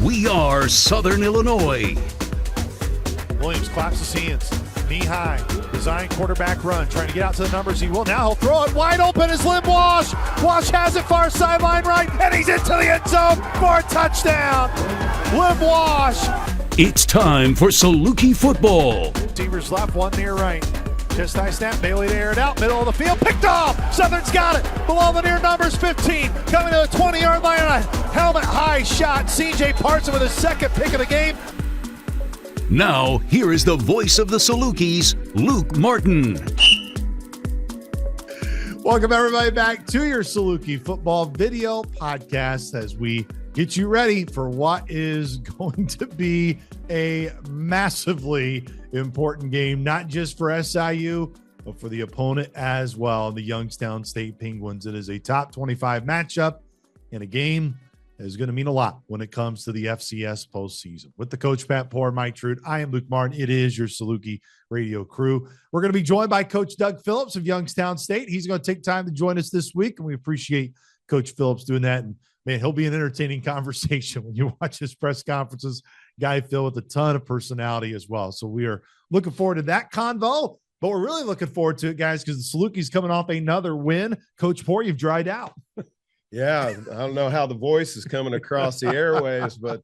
We are Southern Illinois. Williams claps his hands, knee high, design quarterback run, trying to get out to the numbers. He will now. He'll throw it wide open as Lim Wash. Wash has it far sideline right, and he's into the end zone for a touchdown. Lim Wash. It's time for Saluki football. Receivers left, one near right. Just high snap, Bailey to air it out, middle of the field, picked off. Southern's got it. Below the near numbers, 15. Coming to the 20-yard line on a helmet high shot. CJ Parson with his second pick of the game. Now, here is the voice of the Salukis, Luke Martin. Welcome, everybody, back to your Saluki football video podcast as we get you ready for what is going to be a massively important game, not just for SIU, but for the opponent as well, the Youngstown State Penguins. It is a top 25 matchup in a game that is going to mean a lot when it comes to the FCS postseason. With the Coach Pat Poore, Mike Trude, I am Luke Martin. It is your Saluki radio crew. We're going to be joined by Coach Doug Phillips of Youngstown State. He's going to take time to join us this week, and we appreciate Coach Phillips doing that. And man, he'll be an entertaining conversation when you watch his press conferences. Guy filled with a ton of personality as well. So we are looking forward to that convo, but we're really looking forward to it, guys, because the Salukis coming off another win. Coach Poore, you've dried out. Yeah, I don't know how the voice is coming across the airwaves, but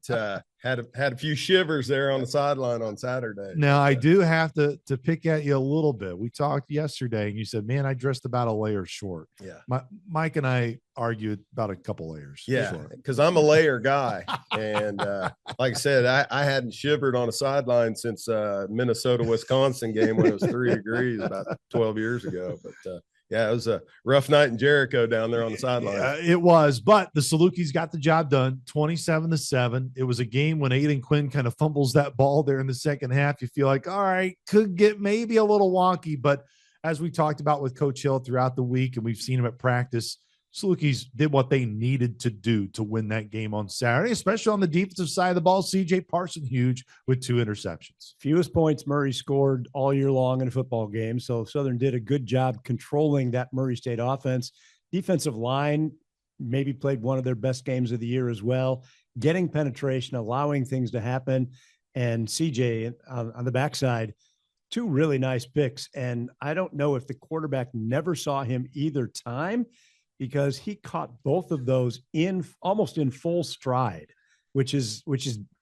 had a few shivers there on the sideline on Saturday. Now, I do have to pick at you a little bit. We talked yesterday, and you said, man, I dressed about a layer short. Yeah. Mike and I argued about a couple layers. Yeah, because I'm a layer guy. And like I said, I hadn't shivered on a sideline since Minnesota-Wisconsin game when it was 3 degrees about 12 years ago. But yeah, it was a rough night in Jericho down there on the sideline. It was, but the Salukis got the job done, 27-7. It was a game when Aiden Quinn kind of fumbles that ball there in the second half. You feel like, all right, could get maybe a little wonky, but as we talked about with Coach Hill throughout the week, and we've seen him at practice, Salukis did what they needed to do to win that game on Saturday, especially on the defensive side of the ball. CJ Parson, huge with 2 interceptions. Fewest points Murray scored all year long in a football game. So Southern did a good job controlling that Murray State offense. Defensive line maybe played one of their best games of the year as well, getting penetration, allowing things to happen. And CJ on the backside, 2 really nice picks. And I don't know if the quarterback never saw him either time, because he caught both of those almost in full stride, which is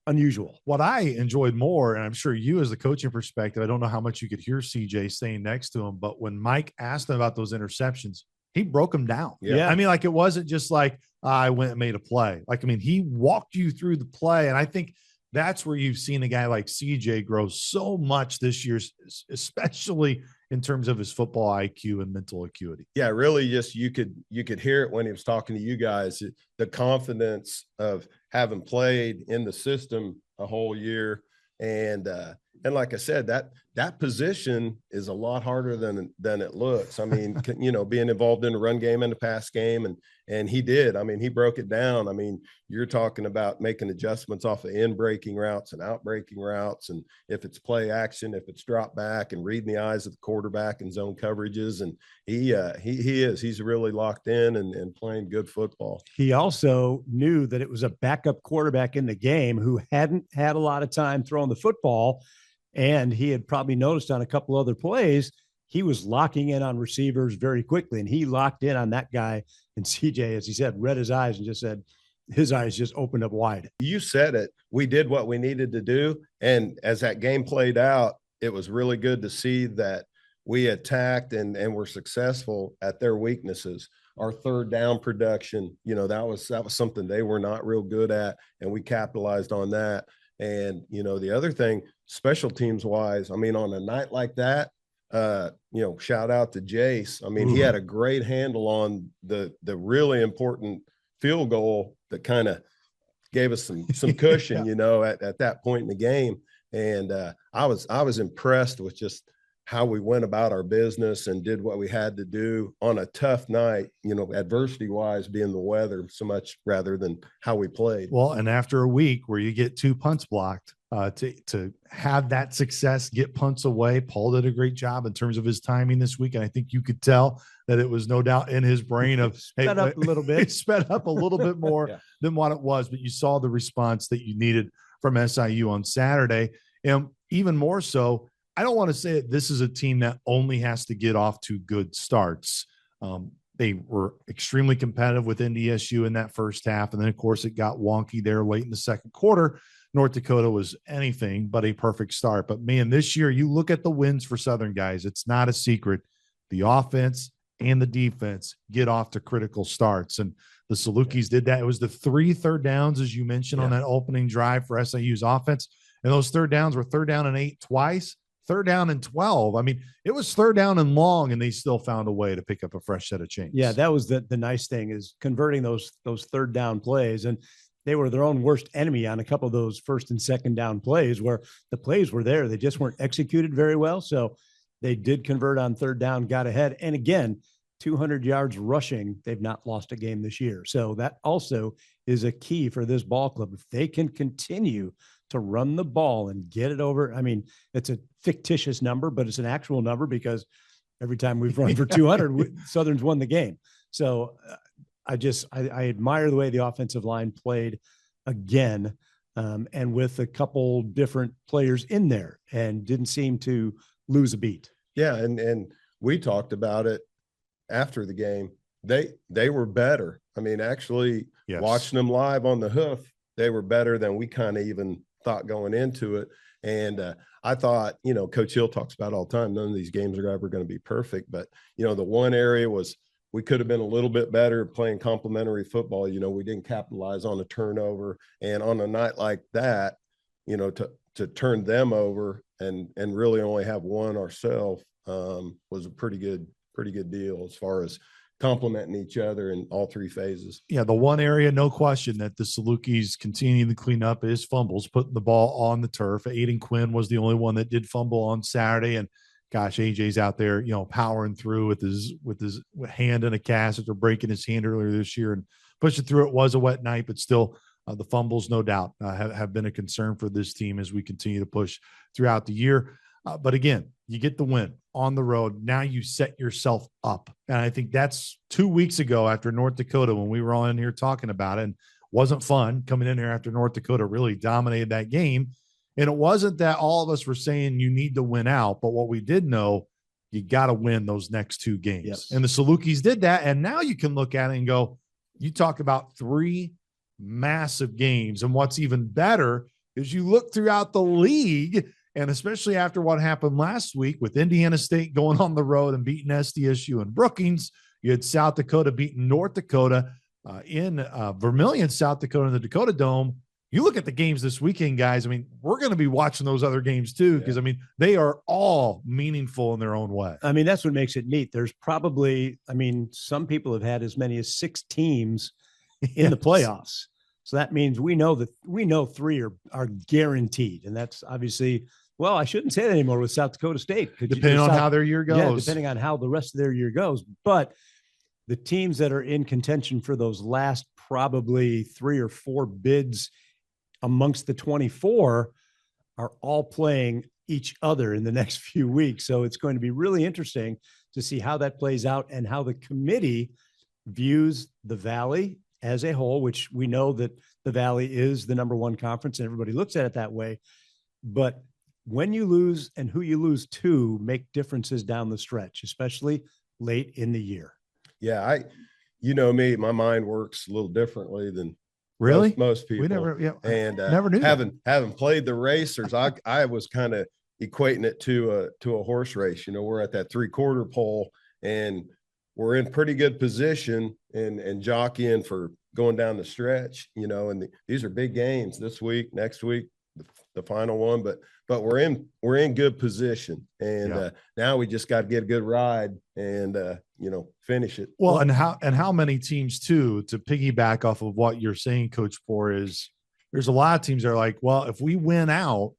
unusual. What I enjoyed more, and I'm sure you as the coaching perspective, I don't know how much you could hear CJ saying next to him, but when Mike asked him about those interceptions, he broke them down. Yeah. I mean, like, it wasn't just like, I went and made a play. Like, I mean, he walked you through the play. And I think that's where you've seen a guy like CJ grow so much this year, especially in terms of his football IQ and mental acuity. Yeah, really just you could hear it when he was talking to you guys, the confidence of having played in the system a whole year. And like I said, that position is a lot harder than it looks. I mean, being involved in the run game and the pass game, and he did. I mean, he broke it down. I mean, you're talking about making adjustments off of in-breaking routes and out-breaking routes, and if it's play action, if it's drop back, and reading the eyes of the quarterback and zone coverages. And he's really locked in and playing good football. He also knew that it was a backup quarterback in the game who hadn't had a lot of time throwing the football. And he had probably noticed on a couple other plays, he was locking in on receivers very quickly. And he locked in on that guy. And CJ, as he said, read his eyes and just said, his eyes just opened up wide. You said it. We did what we needed to do. And as that game played out, it was really good to see that we attacked and were successful at their weaknesses. Our third down production, that was something they were not real good at, and we capitalized on that. And, the other thing, special teams wise, I mean, on a night like that, shout out to Jace. I mean, he had a great handle on the really important field goal that kind of gave us some cushion, at that point in the game. And I was impressed with just how we went about our business and did what we had to do on a tough night, adversity wise, being the weather so much rather than how we played. Well, and after a week where you get 2 punts blocked, to have that success, get punts away. Paul did a great job in terms of his timing this week. And I think you could tell that it was no doubt in his brain of sped up a little bit. It sped up a little bit more Yeah. than what it was, but you saw the response that you needed from SIU on Saturday. And even more so, I don't want to say that this is a team that only has to get off to good starts. They were extremely competitive with NDSU in that first half. And then, of course, it got wonky there late in the second quarter. North Dakota was anything but a perfect start. But, man, this year, you look at the wins for Southern, guys, it's not a secret. The offense and the defense get off to critical starts. And the Salukis did that. It was the 3 third downs, as you mentioned, on that opening drive for SIU's offense. And those third downs were 3rd down and 8 twice, 3rd down and 12. I mean, it was 3rd down and long, and they still found a way to pick up a fresh set of chains. Yeah, that was the nice thing, is converting those 3rd down plays. And they were their own worst enemy on a couple of those 1st and 2nd down plays, where the plays were there. They just weren't executed very well. So they did convert on 3rd down, got ahead. And again, 200 yards rushing, they've not lost a game this year. So that also is a key for this ball club. If they can continue to run the ball and get it over, I mean, it's a fictitious number, but it's an actual number, because every time we've run for 200, Southern's won the game. So I admire the way the offensive line played again, and with a couple different players in there, and didn't seem to lose a beat. Yeah. And we talked about it after the game. They were better. I mean, actually, watching them live on the hoof, they were better than we kind of even thought going into it. And I thought, Coach Hill talks about all the time, none of these games are ever going to be perfect. But, the one area was we could have been a little bit better playing complementary football. We didn't capitalize on a turnover. And on a night like that, to turn them over and really only have one ourselves was a pretty good deal as far as complementing each other in all 3 phases. Yeah, the one area, no question, that the Salukis continue to clean up is fumbles, putting the ball on the turf. Aiden Quinn was the only one that did fumble on Saturday, and gosh, AJ's out there, powering through with his hand in a cast after breaking his hand earlier this year and pushing through. It was a wet night, but still, the fumbles, no doubt, have been a concern for this team as we continue to push throughout the year. But again, you get the win on the road. Now you set yourself up. And I think that's 2 weeks ago after North Dakota, when we were all in here talking about it, and wasn't fun coming in here after North Dakota really dominated that game. And it wasn't that all of us were saying you need to win out, but what we did know, you got to win those next 2 games. Yes. And the Salukis did that. And now you can look at it and go, you talk about 3 massive games. And what's even better is you look throughout the league, and especially after what happened last week with Indiana State going on the road and beating SDSU and Brookings, you had South Dakota beating North Dakota in Vermilion, South Dakota in the Dakota Dome. You look at the games this weekend, guys. I mean, we're going to be watching those other games too, because, they are all meaningful in their own way. I mean, that's what makes it neat. There's probably, some people have had as many as 6 teams in the playoffs. So that means we know 3 are guaranteed. And that's obviously, well, I shouldn't say that anymore with South Dakota State. Depending on how their year goes. Yeah, depending on how the rest of their year goes. But the teams that are in contention for those last probably 3 or 4 bids amongst the 24 are all playing each other in the next few weeks. So it's going to be really interesting to see how that plays out and how the committee views the Valley as a whole, which we know that the Valley is the number 1 conference and everybody looks at it that way. But when you lose and who you lose to make differences down the stretch, especially late in the year. Yeah, me, my mind works a little differently than really most people. We never, never knew. Having played the racers, I was kind of equating it to a horse race. We're at that 3/4 pole, and we're in pretty good position and jockeying for going down the stretch. And these are big games this week, next week, the final one. But we're in good position, and now we just got to get a good ride and finish it. Well, and how many teams too, to piggyback off of what you're saying, Coach Poor, is there's a lot of teams that are like, well, if we win out,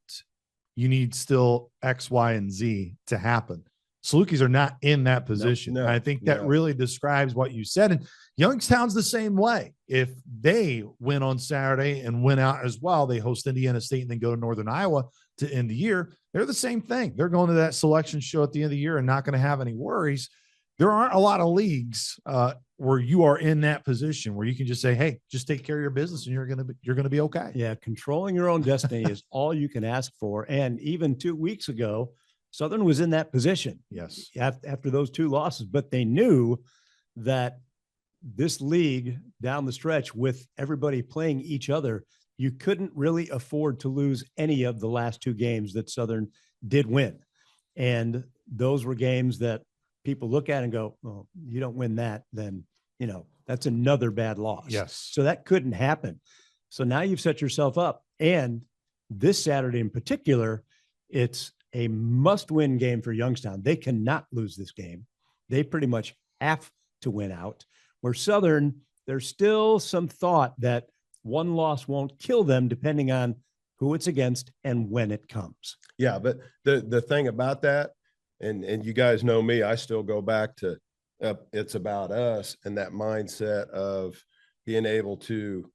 you need still X, Y, and Z to happen. Salukis are not in that position. No, and I think that really describes what you said. And Youngstown's the same way. If they win on Saturday and win out as well, they host Indiana State and then go to Northern Iowa to end the year. They're the same thing. They're going to that selection show at the end of the year and not going to have any worries. There aren't a lot of leagues where you are in that position where you can just say, hey, just take care of your business and you're going to be okay. Yeah. Controlling your own destiny is all you can ask for. And even 2 weeks ago, Southern was in that position. Yes. After those 2 losses, but they knew that this league down the stretch with everybody playing each other, you couldn't really afford to lose any of the last 2 games that Southern did win. And those were games that people look at and go, well, you don't win that, then, that's another bad loss. Yes. So that couldn't happen. So now you've set yourself up. And this Saturday in particular, it's a must-win game for Youngstown. They cannot lose this game. They pretty much have to win out. Where Southern, there's still some thought that one loss won't kill them depending on who it's against and when it comes. Yeah, but the thing about that, and you guys know me, I still go back to it's about us and that mindset of being able to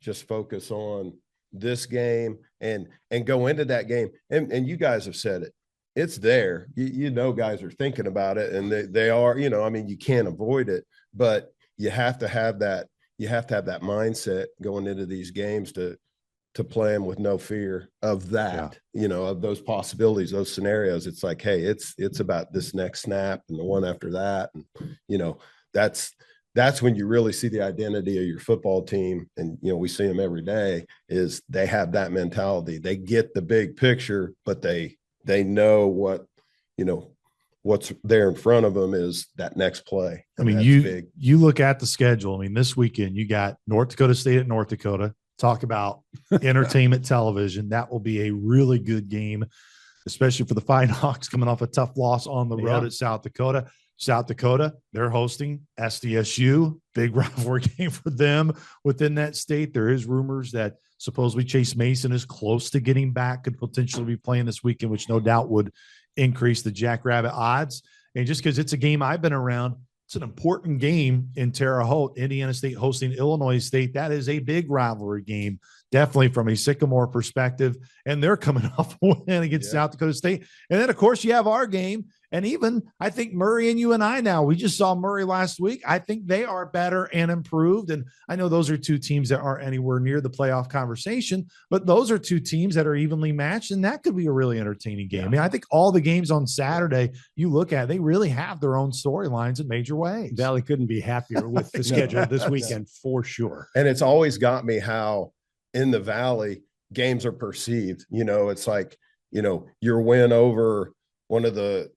just focus on this game and go into that game. And you guys have said it. It's there. Guys are thinking about it, and they are, you can't avoid it, but you have to have that mindset going into these games to play them with no fear of that, of those possibilities, those scenarios. It's like, hey, it's about this next snap and the one after that. And, that's when you really see the identity of your football team. And, we see them every day is they have that mentality. They get the big picture, but they know what, what's there in front of them is that next play. And you look at the schedule. This weekend you got North Dakota State at North Dakota. Talk about entertainment television. That will be a really good game, especially for the Fighting Hawks coming off a tough loss on the road at South Dakota. South Dakota, they're hosting SDSU, big rivalry game for them within that state. There is rumors that supposedly Chase Mason is close to getting back, could potentially be playing this weekend, which no doubt would increase the Jackrabbit odds. And just because it's a game I've been around, it's an important game in Terre Haute, Indiana State hosting Illinois State. That is a big rivalry game, definitely from a Sycamore perspective. And they're coming off a win against South Dakota State. And then, of course, you have our game. And even, I think Murray and you and I now, we just saw Murray last week. I think they are better and improved. And I know those are 2 teams that aren't anywhere near the playoff conversation, but those are 2 teams that are evenly matched. And that could be a really entertaining game. I think all the games on Saturday you look at, they really have their own storylines in major ways. Valley couldn't be happier with the schedule this weekend for sure. And it's always got me how in the Valley games are perceived. It's like, your win over one of the,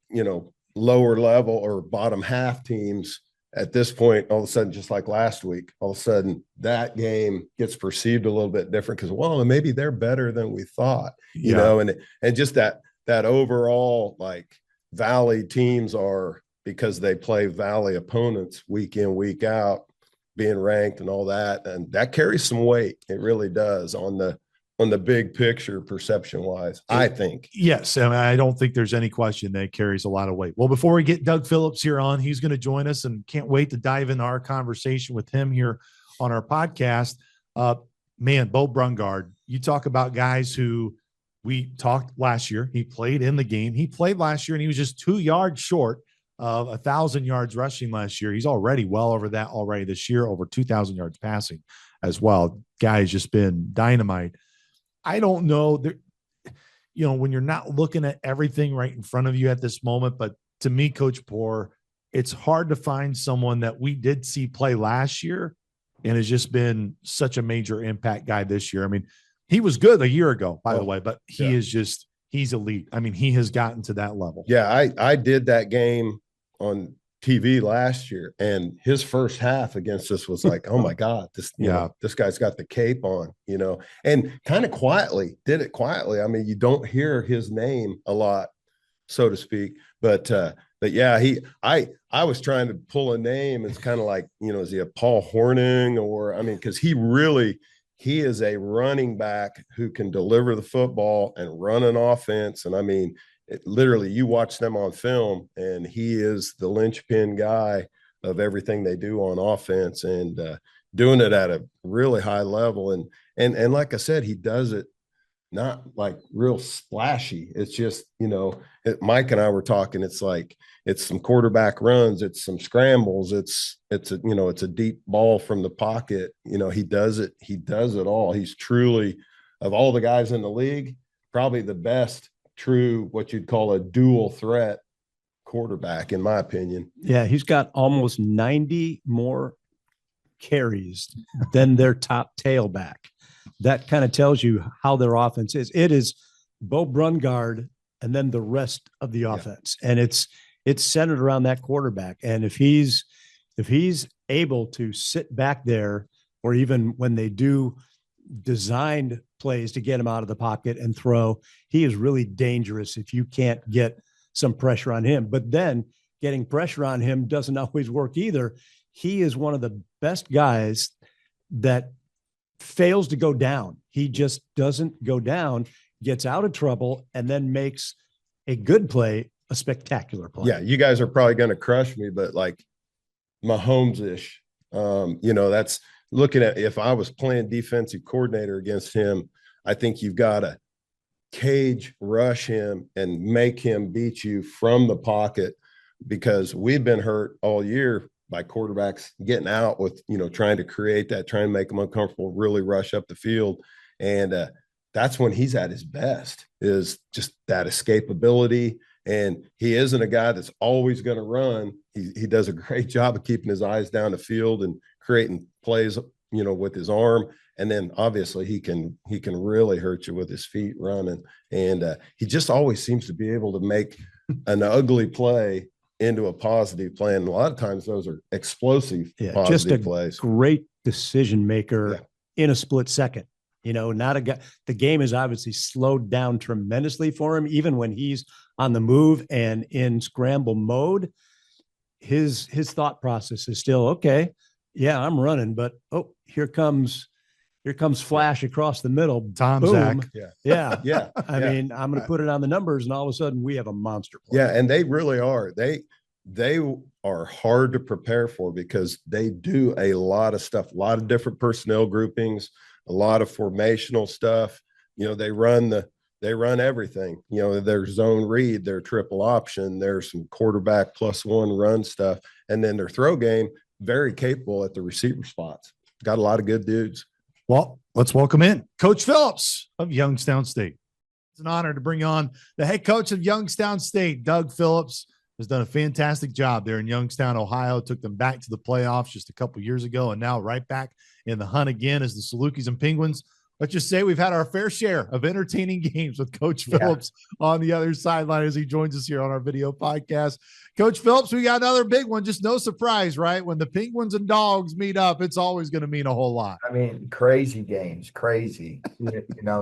lower level or bottom half teams at this point, all of a sudden, just like last week, all of a sudden that game gets perceived a little bit different because, well, maybe they're better than we thought, and just that overall, like, Valley teams are, because they play Valley opponents week in, week out, being ranked and all that. And that carries some weight. It really does on the big picture, perception wise, I think. Yes. I don't think there's any question that it carries a lot of weight. Well, before we get Doug Phillips here on, he's going to join us, and can't wait to dive into our conversation with him here on our podcast. Bo Brungard, you talk about guys who we talked last year. He played in the game. He played last year and he was just 2 yards short of 1,000 yards rushing last year. He's already well over that already this year, over 2,000 yards passing as well. Guy's just been dynamite. I don't know, when you're not looking at everything right in front of you at this moment, but to me, Coach Poor, it's hard to find someone that we did see play last year and has just been such a major impact guy this year. He was good a year ago, by the way, but he's elite. He has gotten to that level. Yeah, I did that game on TV last year, and his first half against us was like, oh my God, this guy's got the cape on, and kind of did it quietly. You don't hear his name a lot, so to speak, but yeah, I was trying to pull a name. It's kind of like, is he a Paul Hornung because he is a running back who can deliver the football and run an offense. And literally, you watch them on film, and he is the linchpin guy of everything they do on offense, and doing it at a really high level. And like I said, he does it not like real splashy. It's just, Mike and I were talking, it's like, it's some quarterback runs, it's some scrambles, it's a deep ball from the pocket. He does it all. He's truly, of all the guys in the league, probably the best true, what you'd call a dual threat quarterback, in my opinion. Yeah, he's got almost 90 more carries than their top tailback. That kind of tells you how their offense is. It is Bo Brungard and then the rest of the offense. And it's centered around that quarterback. And if he's able to sit back there, or even when they do designed plays to get him out of the pocket and throw, he is really dangerous if you can't get some pressure on him. But then getting pressure on him doesn't always work either. He is one of the best guys that fails to go down. He just doesn't go down, gets out of trouble, and then makes a good play a spectacular play. Yeah, you guys are probably going to crush me, but like Mahomes-ish, that's looking at, if I was playing defensive coordinator against him, I think you've got to cage rush him and make him beat you from the pocket, because we've been hurt all year by quarterbacks getting out with, trying to create that, trying to make them uncomfortable, really rush up the field. And that's when he's at his best, is just that escapability. And he isn't a guy that's always going to run. He does a great job of keeping his eyes down the field and creating plays, with his arm. And then obviously he can really hurt you with his feet running. And he just always seems to be able to make an ugly play into a positive play. And a lot of times those are explosive, positive just a plays. Great decision maker in a split second. Not a guy. The game is obviously slowed down tremendously for him, even when he's on the move and in scramble mode. His thought process is still, okay, yeah, I'm running, but here comes flash across the middle. Tom Boom. Zach. Yeah. I mean, I'm going to put it on the numbers, and all of a sudden we have a monster play. Yeah, and they really are. They are hard to prepare for, because they do a lot of stuff, a lot of different personnel groupings, a lot of formational stuff. They run everything. Their zone read, their triple option, there's some quarterback +1 run stuff, and then their throw game, very capable at the receiver spots. Got a lot of good dudes. Well, let's welcome in Coach Phillips of Youngstown State. It's an honor to bring on the head coach of Youngstown State. Doug Phillips has done a fantastic job there in Youngstown, Ohio. Took them back to the playoffs just a couple years ago, and now right back in the hunt again as the Salukis and Penguins. Let's just say we've had our fair share of entertaining games with Coach Phillips on the other sideline as he joins us here on our video podcast. Coach Phillips, we got another big one. Just no surprise, right? When the Penguins and Dogs meet up, it's always going to mean a whole lot. I mean, crazy games, crazy,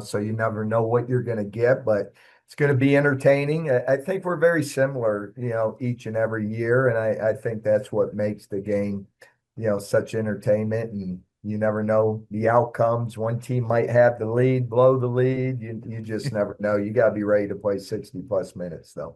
so you never know what you're going to get, but it's going to be entertaining. I think we're very similar, each and every year. And I think that's what makes the game, such entertainment. And you never know the outcomes. One team might have the lead, blow the lead. You just never know. You got to be ready to play 60+ minutes, though.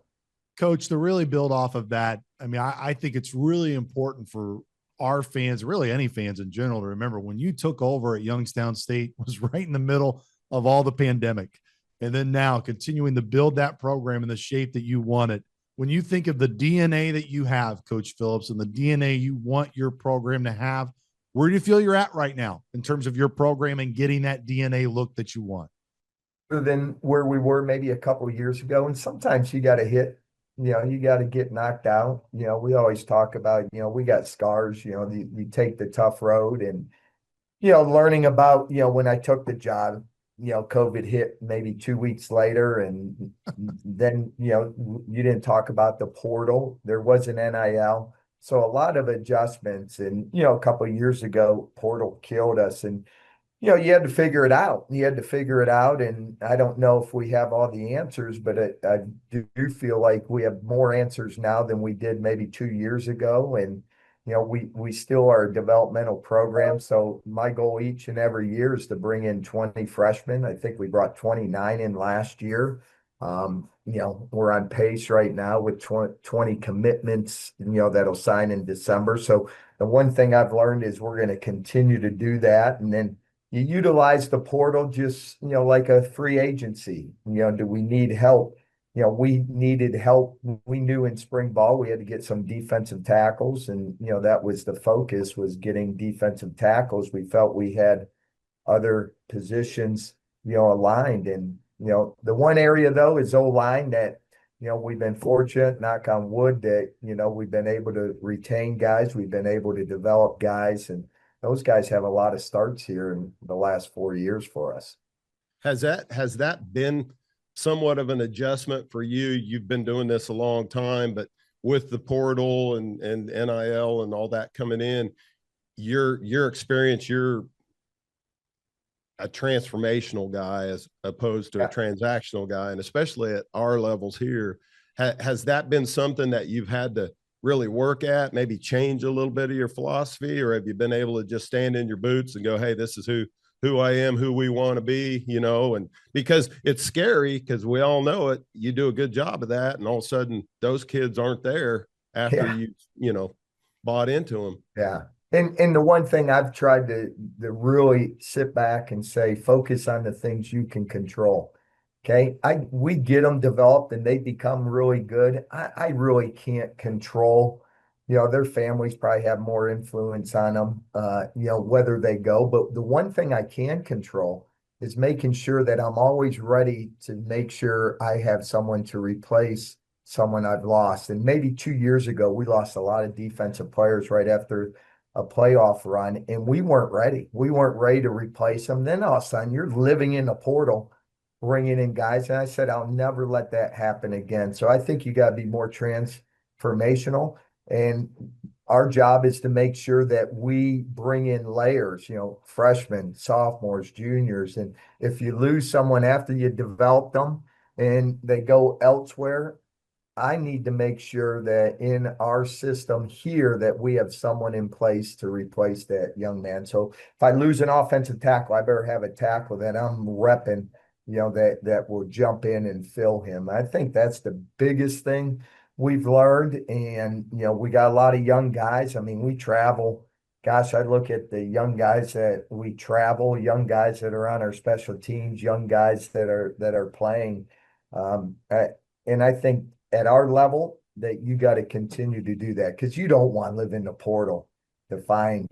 Coach, to really build off of that, I mean, I think it's really important for our fans, really any fans in general, to remember when you took over at Youngstown State was right in the middle of all the pandemic. And then now continuing to build that program in the shape that you want it. When you think of the DNA that you have, Coach Phillips, and the DNA you want your program to have, where do you feel you're at right now in terms of your program and getting that DNA look that you want? Than where we were maybe a couple of years ago. And sometimes you got to hit, you got to get knocked out. We always talk about, we got scars, you take the tough road. And, learning about, when I took the job, COVID hit maybe 2 weeks later. And then, you didn't talk about the portal. There was an NIL. So a lot of adjustments. And, a couple of years ago, portal killed us. And, you had to figure it out. And I don't know if we have all the answers, but I do feel like we have more answers now than we did maybe 2 years ago. And, we still are a developmental program. So my goal each and every year is to bring in 20 freshmen. I think we brought 29 in last year. We're on pace right now with 20 commitments, that'll sign in December. So the one thing I've learned is we're going to continue to do that. And then you utilize the portal just, like a free agency. Do we need help? We needed help. We knew in spring ball we had to get some defensive tackles, and that was the focus, was getting defensive tackles. We felt we had other positions, aligned. And, the one area though is O-line that, we've been fortunate, knock on wood, that, we've been able to retain guys. We've been able to develop guys, and those guys have a lot of starts here in the last 4 years for us. Has that been somewhat of an adjustment for you? You've been doing this a long time, but with the portal and NIL and all that coming in, your experience, you're a transformational guy as opposed to a transactional guy. And especially at our levels here, has that been something that you've had to really work at, maybe change a little bit of your philosophy, or have you been able to just stand in your boots and go, hey, this is who I am, who we want to be, and because it's scary, because we all know it, you do a good job of that, and all of a sudden those kids aren't there after you bought into them. Yeah. And the one thing I've tried to really sit back and say, focus on the things you can control. Okay. We get them developed and they become really good. I really can't control, their families probably have more influence on them, whether they go. But the one thing I can control is making sure that I'm always ready to make sure I have someone to replace someone I've lost. And maybe 2 years ago, we lost a lot of defensive players right after a playoff run, and we weren't ready. We weren't ready to replace them. Then all of a sudden, you're living in the portal, bringing in guys. And I said, I'll never let that happen again. So I think you got to be more transformational. And our job is to make sure that we bring in layers, freshmen, sophomores, juniors. And if you lose someone after you develop them and they go elsewhere, I need to make sure that in our system here that we have someone in place to replace that young man. So if I lose an offensive tackle, I better have a tackle that I'm repping, that will jump in and fill him. I think that's the biggest thing we've learned. And, we got a lot of young guys. I mean, we travel. Gosh, I look at the young guys that we travel, young guys that are on our special teams, young guys that are playing. And I think at our level that you got to continue to do that, because you don't want to live in the portal to find,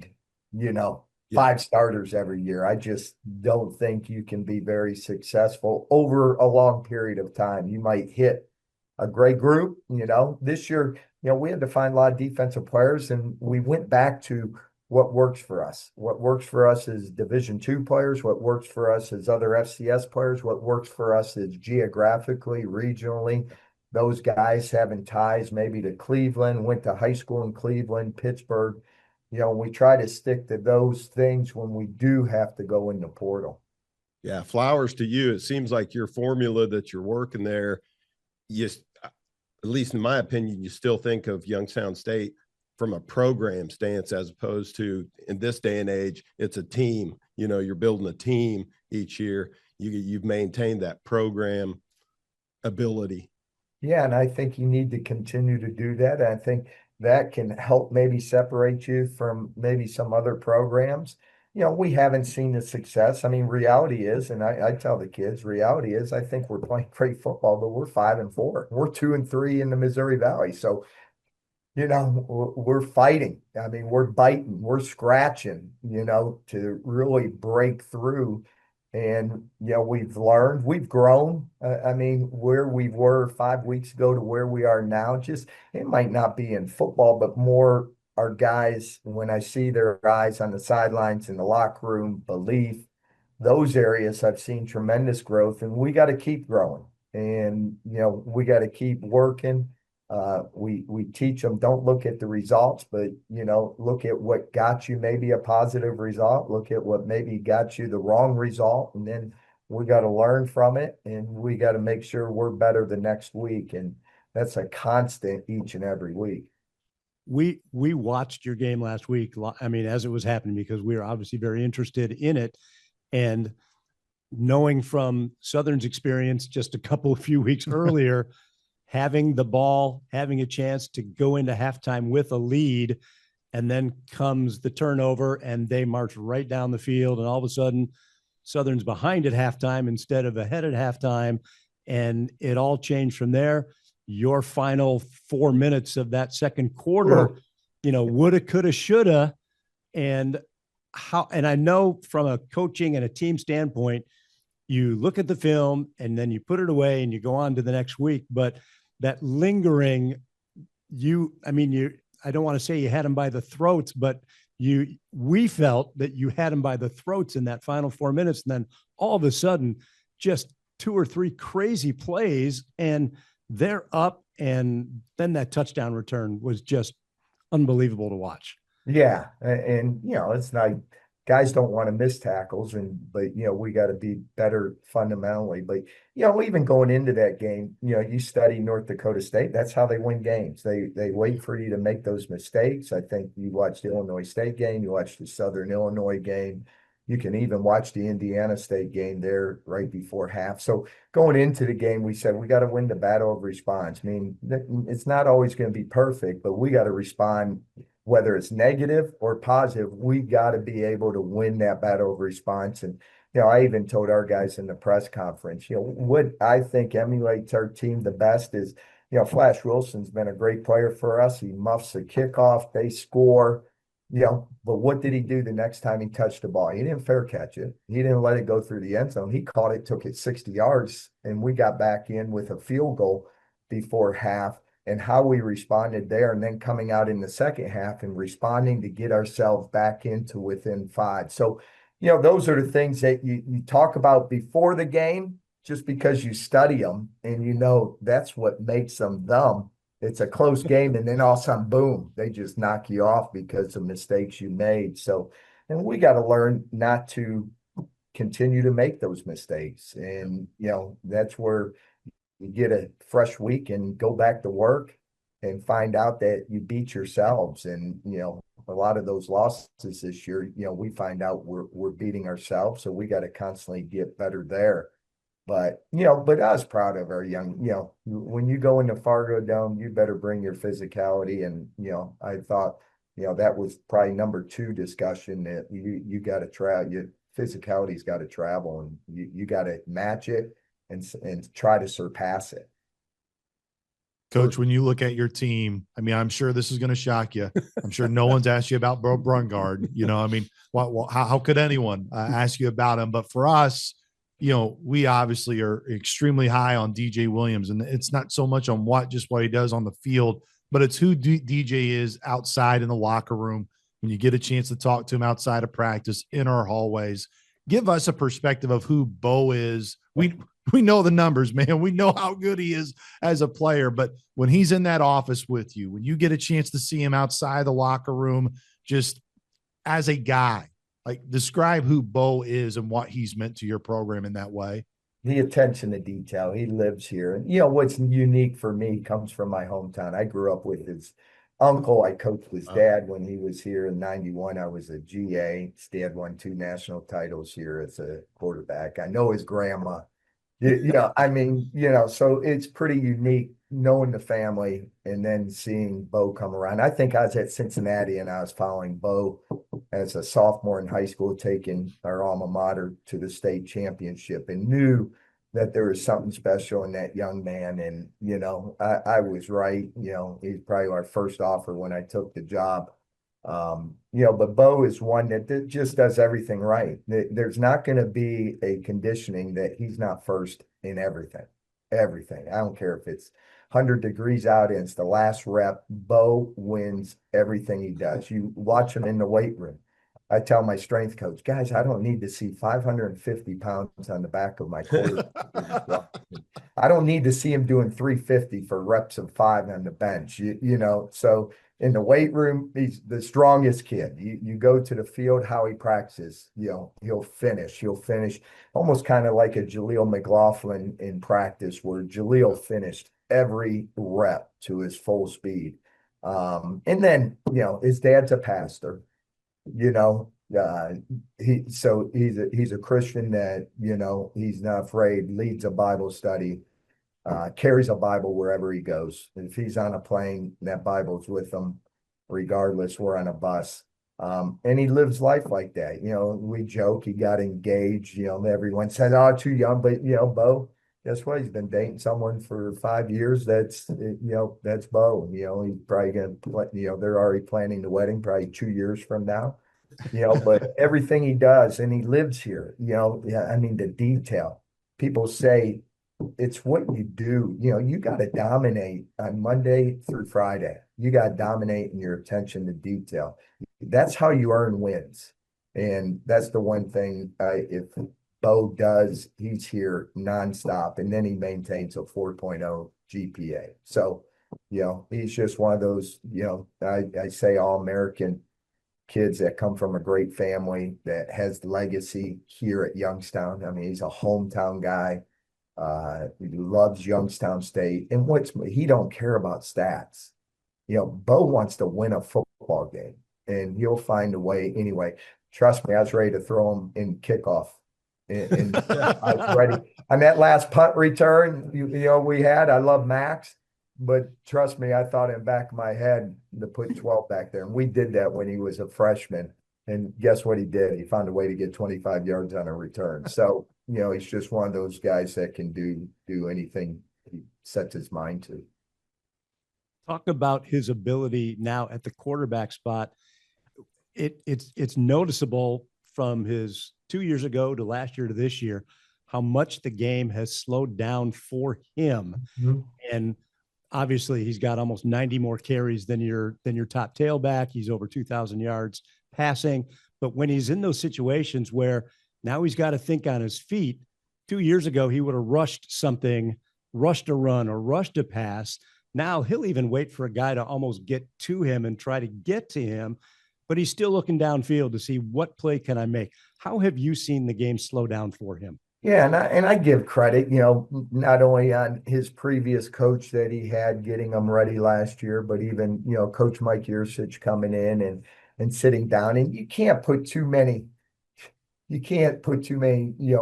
5 starters every year. I just don't think you can be very successful over a long period of time. You might hit a great group, this year, we had to find a lot of defensive players, and we went back to what works for us. What works for us is Division II players. What works for us is other FCS players. What works for us is geographically, regionally. Those guys having ties maybe to Cleveland, went to high school in Cleveland, Pittsburgh. We try to stick to those things when we do have to go in the portal. Yeah, flowers to you. It seems like your formula that you're working there, at least in my opinion, you still think of Youngstown State from a program stance, as opposed to in this day and age, it's a team. You're building a team each year. You've maintained that program ability. Yeah, and I think you need to continue to do that. I think that can help maybe separate you from maybe some other programs. We haven't seen the success. I mean, reality is, and I tell the kids, reality is, I think we're playing great football, but we're 5-4. We're 2-3 in the Missouri Valley. So, we're fighting. I mean, we're biting, we're scratching, to really break through. And, we've learned, we've grown. I mean, where we were 5 weeks ago to where we are now, just, it might not be in football, but more our guys, when I see their eyes on the sidelines in the locker room, belief, those areas I've seen tremendous growth, and we got to keep growing, and, we got to keep working. We teach them, don't look at the results, but, look at what got you maybe a positive result, look at what maybe got you the wrong result. And then we got to learn from it, and we got to make sure we're better the next week. And that's a constant each and every week. We watched your game last week. I mean, as it was happening, because we were obviously very interested in it. And knowing from Southern's experience just a few weeks earlier, having the ball, having a chance to go into halftime with a lead, and then comes the turnover and they march right down the field. And all of a sudden Southern's behind at halftime instead of ahead at halftime. And it all changed from there. Your final 4 minutes of that second quarter, woulda, coulda, shoulda. And I know from a coaching and a team standpoint, you look at the film and then you put it away and you go on to the next week. But that lingering, I don't want to say you had them by the throats, but we felt that you had them by the throats in that final 4 minutes. And then all of a sudden, just 2 or 3 crazy plays and they're up. And then that touchdown return was just unbelievable to watch. Yeah. And it's not, guys don't want to miss tackles, but we got to be better fundamentally. But even going into that game, you study North Dakota State. That's how they win games. They wait for you to make those mistakes. I think you watched the Illinois State game, you watched the Southern Illinois game. You can even watch the Indiana State game there right before half. So going into the game, we said we got to win the battle of response. I mean, it's not always going to be perfect, but we got to respond. Whether it's negative or positive, we got to be able to win that battle of response. And, I even told our guys in the press conference, what I think emulates our team the best is, Flash Wilson's been a great player for us. He muffs a kickoff, they score, but what did he do the next time he touched the ball? He didn't fair catch it. He didn't let it go through the end zone. He caught it, took it 60 yards, and we got back in with a field goal before half. And how we responded there, and then coming out in the second half and responding to get ourselves back into within 5. So, those are the things that you talk about before the game, just because you study them and that's what makes them them. It's a close game, and then all of a sudden, boom, they just knock you off because of mistakes you made. So, and we got to learn not to continue to make those mistakes. And, that's where you get a fresh week and go back to work and find out that you beat yourselves. And, a lot of those losses this year, we find out we're beating ourselves. So we got to constantly get better there. But, but I was proud of our young, when you go into Fargo Dome, you better bring your physicality. And, I thought, that was probably number 2 discussion, that you got to try, your physicality's got to travel, and you got to match it and try to surpass it. Coach, when you look at your team, I'm sure this is going to shock you. I'm sure no one's asked you about Bo Brungard. How could anyone ask you about him? But for us, we obviously are extremely high on DJ Williams, and it's not so much on what he does on the field, but it's who DJ is outside in the locker room. When you get a chance to talk to him outside of practice, in our hallways, give us a perspective of who Bo is. We know the numbers, man. We know how good he is as a player, but when he's in that office with you, when you get a chance to see him outside the locker room, just as a guy, like, describe who Bo is and what he's meant to your program in that way. The attention to detail. He lives here. And what's unique for me comes from my hometown. I grew up with his uncle. I coached his dad when he was here in 91. I was a GA. His dad won 2 national titles here as a quarterback. I know his grandma. So it's pretty unique knowing the family and then seeing Bo come around. I think I was at Cincinnati and I was following Bo as a sophomore in high school, taking our alma mater to the state championship, and knew that there was something special in that young man. And, I was right. He's probably our first offer when I took the job. But Bo is one that just does everything right. There's not going to be a conditioning that he's not first in everything. I don't care if it's 100 degrees out and it's the last rep. Bo wins everything he does. You watch him in the weight room. I tell my strength coach, guys, I don't need to see 550 pounds on the back of my quarter. I don't need to see him doing 350 for reps of 5 on the bench. So in the weight room, he's the strongest kid. You go to the field, how he practices, he'll finish almost kind of like a Jaleel McLaughlin in practice, where Jaleel finished every rep to his full speed. And then, his dad's a pastor. Uh, he's a Christian that, he's not afraid, leads a Bible study, carries a Bible wherever he goes. If he's on a plane, that Bible's with him, regardless. We're on a bus. And he lives life like that. We joke he got engaged. Everyone said, "Oh, too young," but Bo, guess what? He's been dating someone for 5 years. That's Bo. He's probably gonna, they're already planning the wedding probably 2 years from now. But everything he does, and he lives here. Yeah, I mean the detail. People say it's what you do. You got to dominate on Monday through Friday. You got to dominate in your attention to detail. That's how you earn wins. And that's the one thing, if Bo does, he's here nonstop, and then he maintains a 4.0 GPA. So, he's just one of those, I say all American kids that come from a great family that has legacy here at Youngstown. I mean, he's a hometown guy. He loves Youngstown State. And he don't care about stats. Bo wants to win a football game, and he'll find a way anyway. Trust me, I was ready to throw him in kickoff. And I was ready. On that last punt return, we had, I love Max, but trust me, I thought in the back of my head to put 12 back there. And we did that when he was a freshman. And guess what he did? He found a way to get 25 yards on a return. So, he's just one of those guys that can do anything he sets his mind to. Talk about his ability now at the quarterback spot. It's noticeable from his 2 years ago to last year to this year, how much the game has slowed down for him. Mm-hmm. And obviously he's got almost 90 more carries than your top tailback. He's over 2,000 yards passing. But when he's in those situations where now he's got to think on his feet, 2 years ago, he would have rushed something, rushed a run or rushed a pass. Now he'll even wait for a guy to almost get to him and try to get to him, but he's still looking downfield to see what play can I make. How have you seen the game slow down for him? Yeah, and I give credit, not only on his previous coach that he had getting him ready last year, but even, Coach Mike Yurcich coming in and sitting down. And you can't put too many,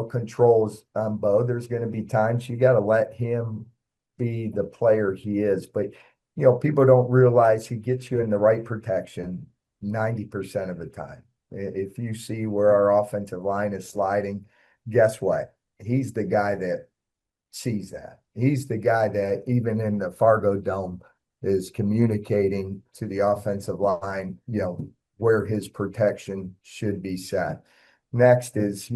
controls on Bo. There's going to be times you got to let him be the player he is. But, people don't realize he gets you in the right protection 90% of the time. If you see where our offensive line is sliding, guess what? He's the guy that sees that. He's the guy that even in the Fargo Dome is communicating to the offensive line, where his protection should be set. Next is,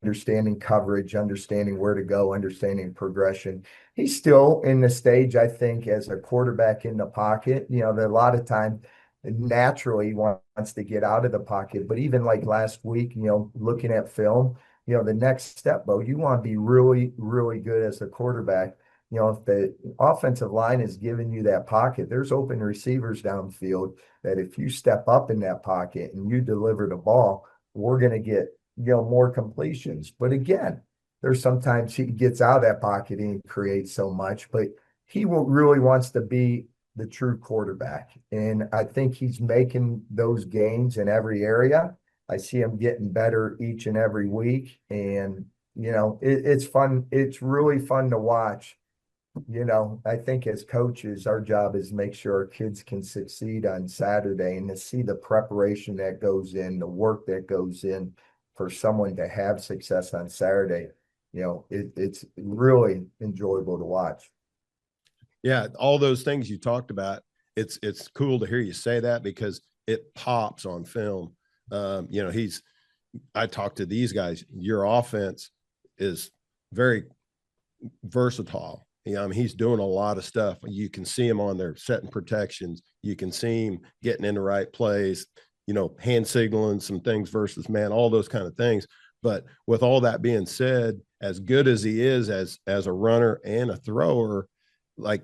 understanding coverage, understanding where to go, understanding progression. He's still in the stage, I think, as a quarterback in the pocket, that a lot of time naturally wants to get out of the pocket. But even like last week, looking at film, the next step, Bo, you want to be really, really good as a quarterback. If the offensive line is giving you that pocket, there's open receivers downfield that if you step up in that pocket and you deliver the ball, we're going to get, more completions. But again, there's sometimes he gets out of that pocket and he creates so much, but he really wants to be the true quarterback. And I think he's making those gains in every area. I see him getting better each and every week. And, it's fun. It's really fun to watch. I think as coaches, our job is make sure our kids can succeed on Saturday, and to see the preparation that goes in, the work that goes in for someone to have success on Saturday. It's really enjoyable to watch. Yeah, all those things you talked about, it's cool to hear you say that because it pops on film. I talked to these guys, your offense is very versatile. He's doing a lot of stuff. You can see him on there setting protections. You can see him getting in the right place, hand signaling some things versus man, all those kind of things. But with all that being said, as good as he is as a runner and a thrower, like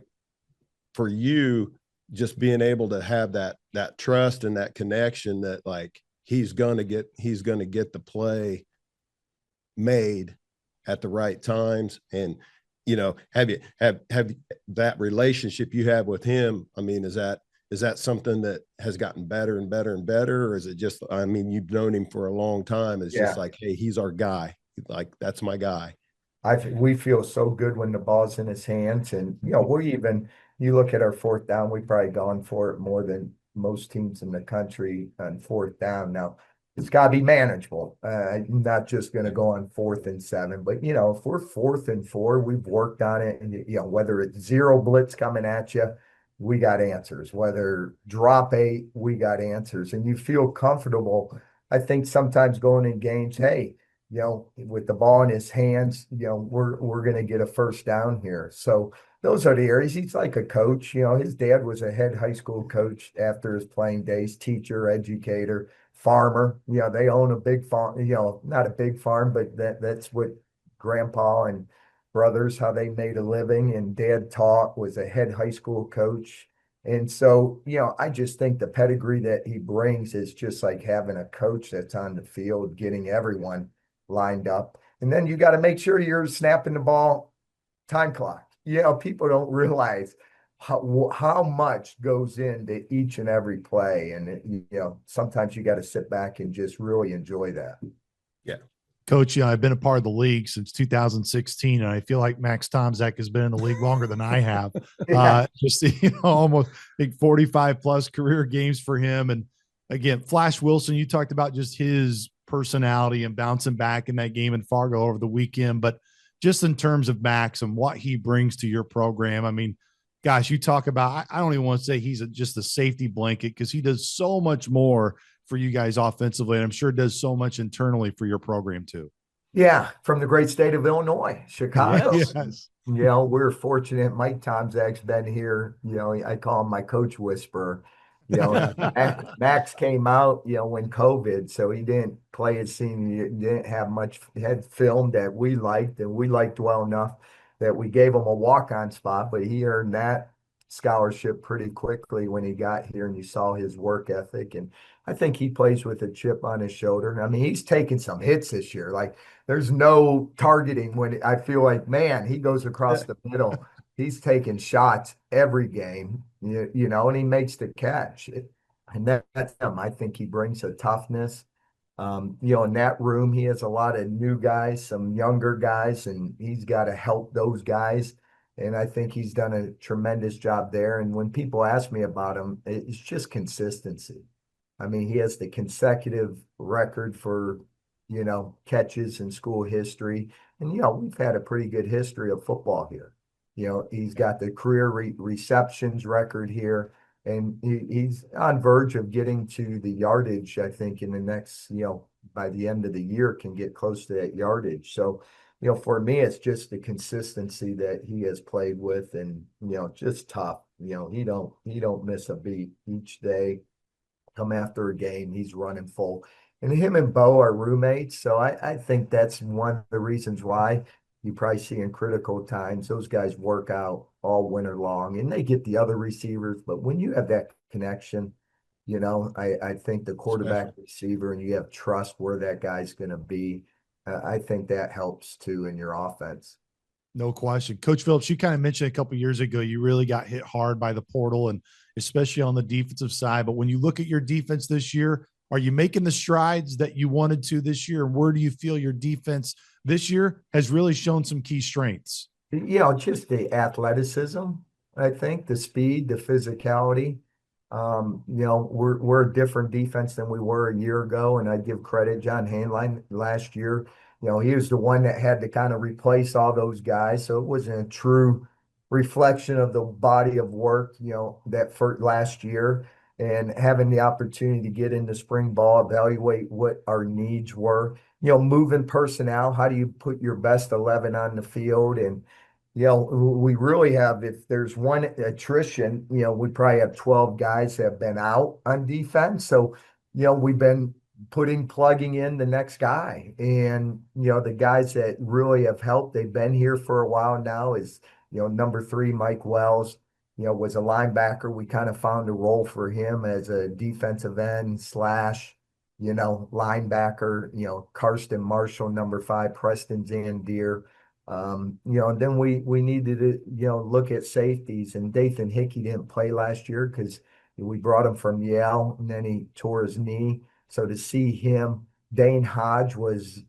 for you, just being able to have that trust and that connection that like he's gonna get the play made at the right times. And have that relationship you have with him? I mean, is that is that something that has gotten better and better and better? Or is it just, I mean, you've known him for a long time. It's just like, hey, he's our guy. Like, that's my guy. We feel so good when the ball's in his hands, and you look at our fourth down, we've probably gone for it more than most teams in the country on fourth down. Now it's got to be manageable. I'm not just going to go on 4th and 7, but if we're 4th and 4, we've worked on it, and whether it's zero blitz coming at you, we got answers. Whether drop 8, we got answers, and you feel comfortable. I think sometimes going in games, hey, with the ball in his hands, we're going to get a first down here. So those are the areas. He's like a coach. His dad was a head high school coach after his playing days, teacher, educator, farmer. They own a big farm, not a big farm, but that's what grandpa and brothers, how they made a living. And dad taught, was a head high school coach. And so, I just think the pedigree that he brings is just like having a coach that's on the field, getting everyone lined up. And then you got to make sure you're snapping the ball time clock. People don't realize how much goes into each and every play. And, sometimes you got to sit back and just really enjoy that. Yeah. Coach, I've been a part of the league since 2016, and I feel like Max Tomczak has been in the league longer than I have. Yeah. Just almost like 45 plus career games for him. And again, Flash Wilson, you talked about just his personality and bouncing back in that game in Fargo over the weekend, but just in terms of Max and what he brings to your program, I mean, gosh, you talk about, I don't even want to say he's just a safety blanket, because he does so much more for you guys offensively, and I'm sure does so much internally for your program too. Yeah, from the great state of Illinois, Chicago. Yes. We're fortunate. Mike Tomczak's been here. I call him my coach whisperer. Max came out, when COVID, so he didn't play his senior year, didn't have much, had film that we liked, and we liked well enough that we gave him a walk-on spot, but he earned that scholarship pretty quickly when he got here, and you saw his work ethic. And I think he plays with a chip on his shoulder. I mean, he's taken some hits this year. Like, there's no targeting when I feel like, man, he goes across the middle. He's taking shots every game, and he makes the catch. And that's him. I think he brings a toughness. In that room, he has a lot of new guys, some younger guys, and he's got to help those guys. And I think he's done a tremendous job there. And when people ask me about him, it's just consistency. I mean, he has the consecutive record for, catches in school history. And, we've had a pretty good history of football here. He's got the career receptions record here, and he's on verge of getting to the yardage, I think, in the next, by the end of the year, can get close to that yardage. So, for me, it's just the consistency that he has played with, and, just tough. He don't miss a beat each day. Come after a game, he's running full. And him and Bo are roommates, so I think that's one of the reasons why you probably see in critical times, those guys work out all winter long, and they get the other receivers. But when you have that connection, I think the quarterback receiver, and you have trust where that guy's going to be, I think that helps too in your offense. No question. Coach Phillips, you kind of mentioned a couple of years ago, you really got hit hard by the portal, and especially on the defensive side. But when you look at your defense this year, are you making the strides that you wanted to this year? And where do you feel your defense this year has really shown some key strengths? Just the athleticism, I think, the speed, the physicality. We're a different defense than we were a year ago, and I give credit John Hanline last year. He was the one that had to kind of replace all those guys, so it wasn't a true reflection of the body of work, that for last year. And having the opportunity to get into spring ball, evaluate what our needs were, moving personnel, how do you put your best 11 on the field? And, we really have, if there's one attrition, we probably have 12 guys that have been out on defense. So, we've been plugging in the next guy. And, the guys that really have helped, they've been here for a while now, is, number 3, Mike Wells, was a linebacker. We kind of found a role for him as a defensive end slash, linebacker. Karsten Marshall, number 5, Preston Zandier. And then we needed to, look at safeties, and Dathan Hickey didn't play last year because, We brought him from Yale, and then he tore his knee. So to see him, Dane Hodge was,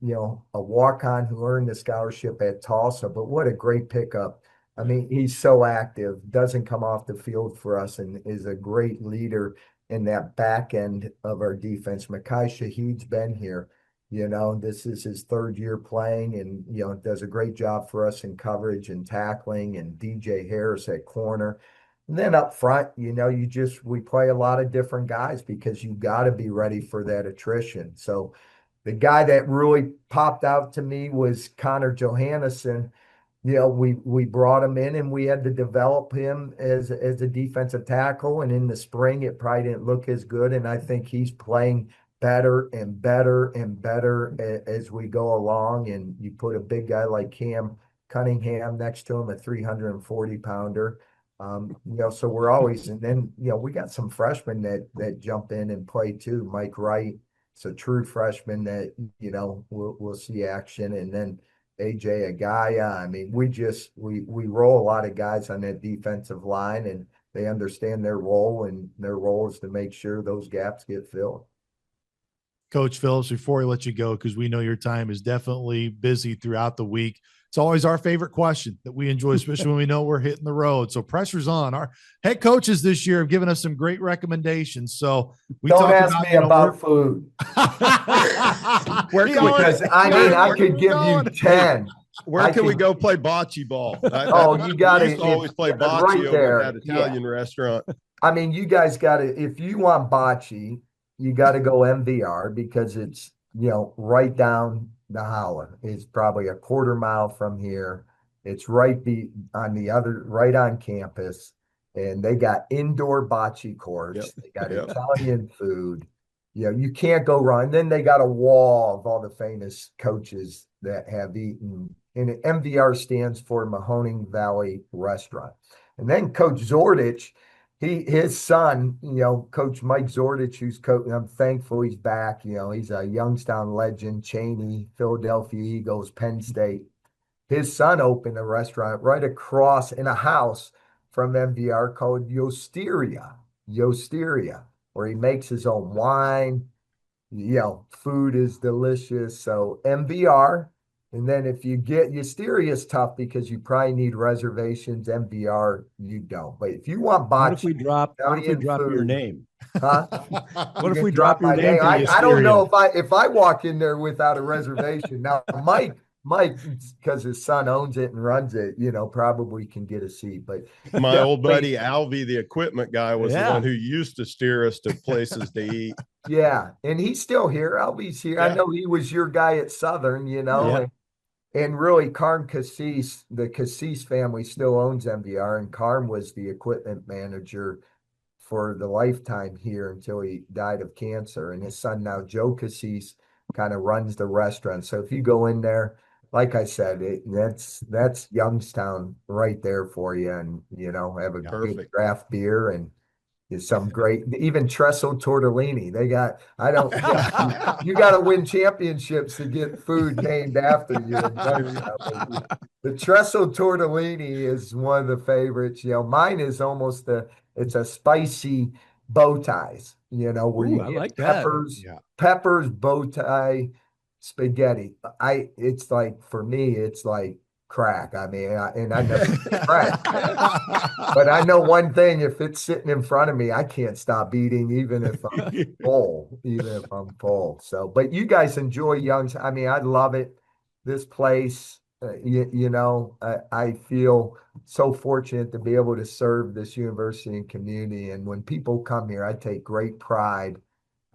a walk-on who earned the scholarship at Tulsa, but what a great pickup. I mean, he's so active, doesn't come off the field for us, and is a great leader in that back end of our defense. Mekhi Shaheed's been here. This is his third year playing, and, does a great job for us in coverage and tackling, and DJ Harris at corner. And then up front, we play a lot of different guys because you got to be ready for that attrition. So the guy that really popped out to me was Connor Johannesson. We brought him in and we had to develop him as a defensive tackle. And in the spring, it probably didn't look as good. And I think he's playing better and better and better as we go along. And you put a big guy like Cam Cunningham next to him, a 340-pounder. So we're always, and then, we got some freshmen that jump in and play too. Mike Wright, it's a true freshman that, we'll see action. And then AJ Agaya. I mean, we roll a lot of guys on that defensive line, and they understand their role, and their role is to make sure those gaps get filled. Coach Phillips, before we let you go, because we know your time is definitely busy throughout the week, it's always our favorite question that we enjoy, especially when we know we're hitting the road. So pressure's on. Our head coaches this year have given us some great recommendations. So don't ask me about food. Because I could give you 10. Where can we go play bocce ball? You got to always play bocce right over at that Italian restaurant. I mean, you guys got to, if you want bocce, you got to go MVR because it's, right down the holler. It's probably a quarter mile from here. It's right on campus. And they got indoor bocce courts. Yep. They got Italian food. You can't go wrong. Then they got a wall of all the famous coaches that have eaten. And MVR stands for Mahoning Valley Restaurant. And then Coach Zordich, his son, Coach Mike Zordich, who's coaching, I'm thankful he's back. He's a Youngstown legend, Cheney, Philadelphia Eagles, Penn State. His son opened a restaurant right across in a house from MVR called Yosteria, where he makes his own wine. Food is delicious. So MVR. And then if you get Yosteria is tough because you probably need reservations. MVR, you don't. But if you want bocce, what if we drop your name? Huh? What if we drop your name? I don't know if I walk in there without a reservation. Now, Mike, because his son owns it and runs it, probably can get a seat. But my old buddy Alvy, the equipment guy, was the one who used to steer us to places to eat. Yeah, and he's still here. Alvy's here. Yeah. I know he was your guy at Southern, and really Carm Cassis, the Cassis family still owns MVR, and Carm was the equipment manager for the lifetime here until he died of cancer. And his son now, Joe Cassis, kind of runs the restaurant. So if you go in there, like I said, that's Youngstown right there for you, and have a good draft beer and some great, even trestle tortellini. They got, you got to win championships to get food named after you. The trestle tortellini is one of the favorites. Mine is almost it's a spicy bow ties. Where you get peppers, bow tie, spaghetti. It's like, for me, it's like crack. I mean, I never crack. But I know one thing, if it's sitting in front of me, I can't stop eating, even if I'm full. So, but you guys enjoy Youngstown. I mean, I love it. This place, I feel so fortunate to be able to serve this university and community. And when people come here, I take great pride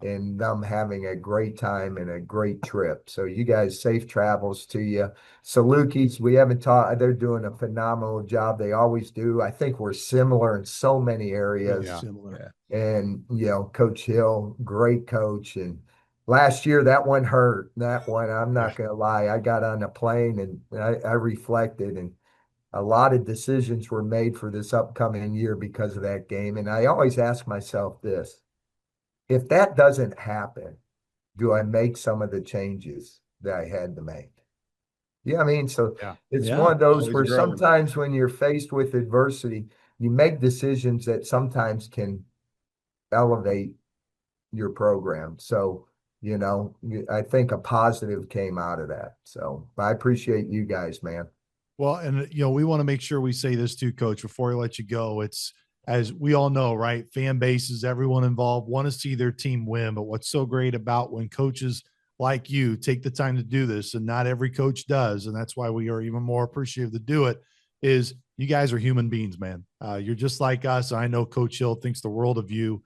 in them having a great time and a great trip. So you guys, safe travels to you. Salukis, we haven't talked, they're doing a phenomenal job. They always do. I think we're similar in so many areas. Yeah. Similar. And, Coach Hill, great coach. And last year, that one hurt. That one, I'm not going to lie. I got on a plane and I reflected, and a lot of decisions were made for this upcoming year because of that game. And I always ask myself this: if that doesn't happen, do I make some of the changes that I had to make? Yeah, I mean, so it's one of those where sometimes when you're faced with adversity, you make decisions that sometimes can elevate your program. So, I think a positive came out of that. So I appreciate you guys, man. Well, and we want to make sure we say this too, Coach, before we let you go. It's, as we all know, right? Fan bases, everyone involved want to see their team win. But what's so great about when coaches like you take the time to do this, and not every coach does, and that's why we are even more appreciative to do it, is you guys are human beings, man. You're just like us. I know Coach Hill thinks the world of you,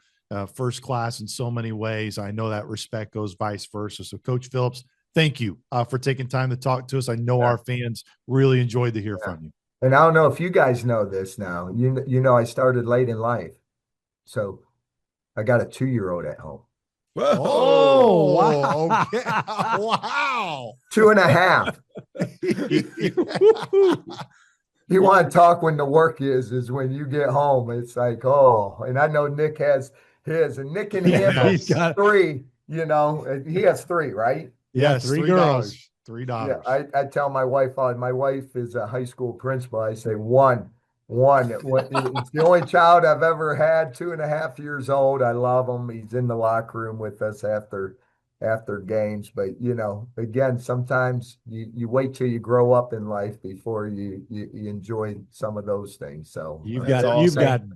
first class in so many ways. I know that respect goes vice versa. So, Coach Phillips, thank you for taking time to talk to us. I know our fans really enjoyed to hear from you. And I don't know if you guys know this now. I started late in life. So I got a 2-year-old at home. Whoa. Oh, wow. Okay. Wow. 2.5. You want to talk when the work is when you get home. It's like, oh, and I know Nick has his, and Nick and him he's got 3, he has 3, right? Yes, three girls. 3 daughters. Yeah, I tell my wife, my wife is a high school principal. I say one. It's the only child I've ever had, 2.5 years old. I love him. He's in the locker room with us after games. But again, sometimes you wait till you grow up in life before you enjoy some of those things. So You've that's got awesome.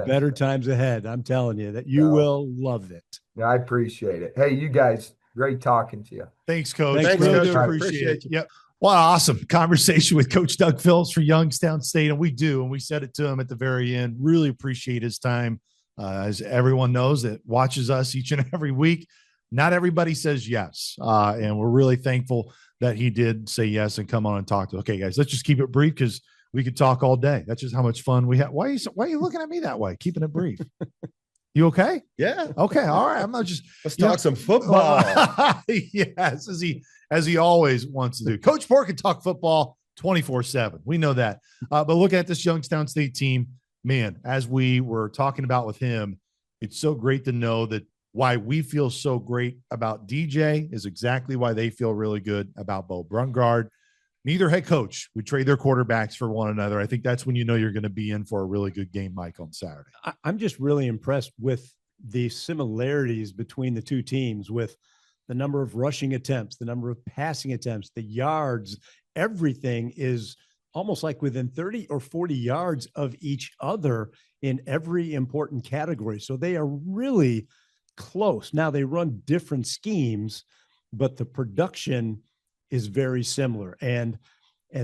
better times ahead. I'm telling you that you will love it. Yeah, I appreciate it. Hey, you guys, great talking to you. Thanks, Coach. Thanks, really Coach. do appreciate it. Yep. Well, awesome conversation with Coach Doug Phillips for Youngstown State. And we do, and we said it to him at the very end, really appreciate his time. As everyone knows that watches us each and every week, not everybody says yes. And we're really thankful that he did say yes and come on and talk to us. Okay, guys, let's just keep it brief because we could talk all day. That's just how much fun we have. Why are you looking at me that way? Keeping it brief. You okay? Yeah. Okay. All right. I'm not just, let's talk some football. Yes. As he always wants to do. Coach Pork can talk football 24/7. We know that. But looking at this Youngstown State team, man, as we were talking about with him, it's so great to know that why we feel so great about DJ is exactly why they feel really good about Bo Brungard. Neither head coach would trade their quarterbacks for one another. I think that's when you know you're going to be in for a really good game, Mike, on Saturday. I'm just really impressed with the similarities between the two teams, with the number of rushing attempts, the number of passing attempts, the yards. Everything is almost like within 30 or 40 yards of each other in every important category. So they are really close. Now they run different schemes, but the production is very similar. And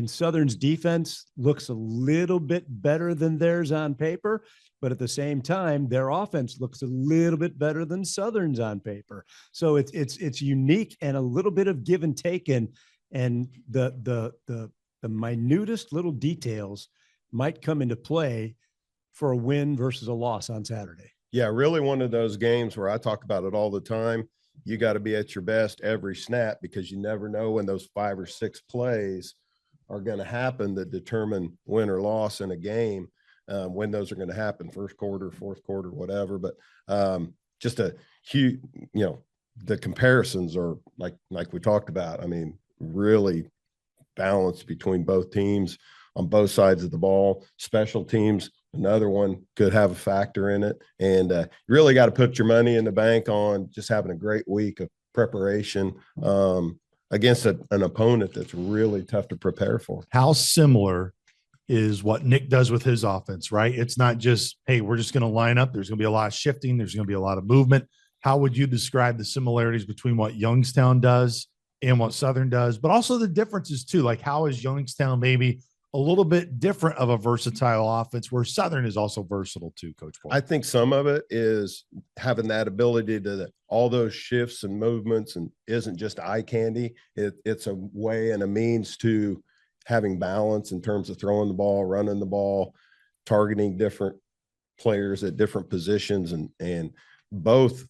Southern's defense looks a little bit better than theirs on paper, but at the same time, their offense looks a little bit better than Southern's on paper. So it's unique and a little bit of give and take, and the minutest little details might come into play for a win versus a loss on Saturday. Yeah, really one of those games where I talk about it all the time. You got to be at your best every snap because you never know when those 5 or 6 plays are going to happen that determine win or loss in a game, when those are going to happen, first quarter, fourth quarter, whatever. But just a huge, the comparisons are like we talked about. I mean, really balanced between both teams on both sides of the ball. Special teams, another one, could have a factor in it. And you really got to put your money in the bank on just having a great week of preparation against an opponent that's really tough to prepare for. How similar is what Nick does with his offense, right? It's not just, hey, we're just going to line up. There's going to be a lot of shifting. There's going to be a lot of movement. How would you describe the similarities between what Youngstown does and what Southern does, but also the differences too? Like, how is Youngstown maybe a little bit different of a versatile offense where Southern is also versatile too, Coach Paul? I think some of it is having that ability to all those shifts and movements, and isn't just eye candy. It's a way and a means to having balance in terms of throwing the ball, running the ball, targeting different players at different positions. And both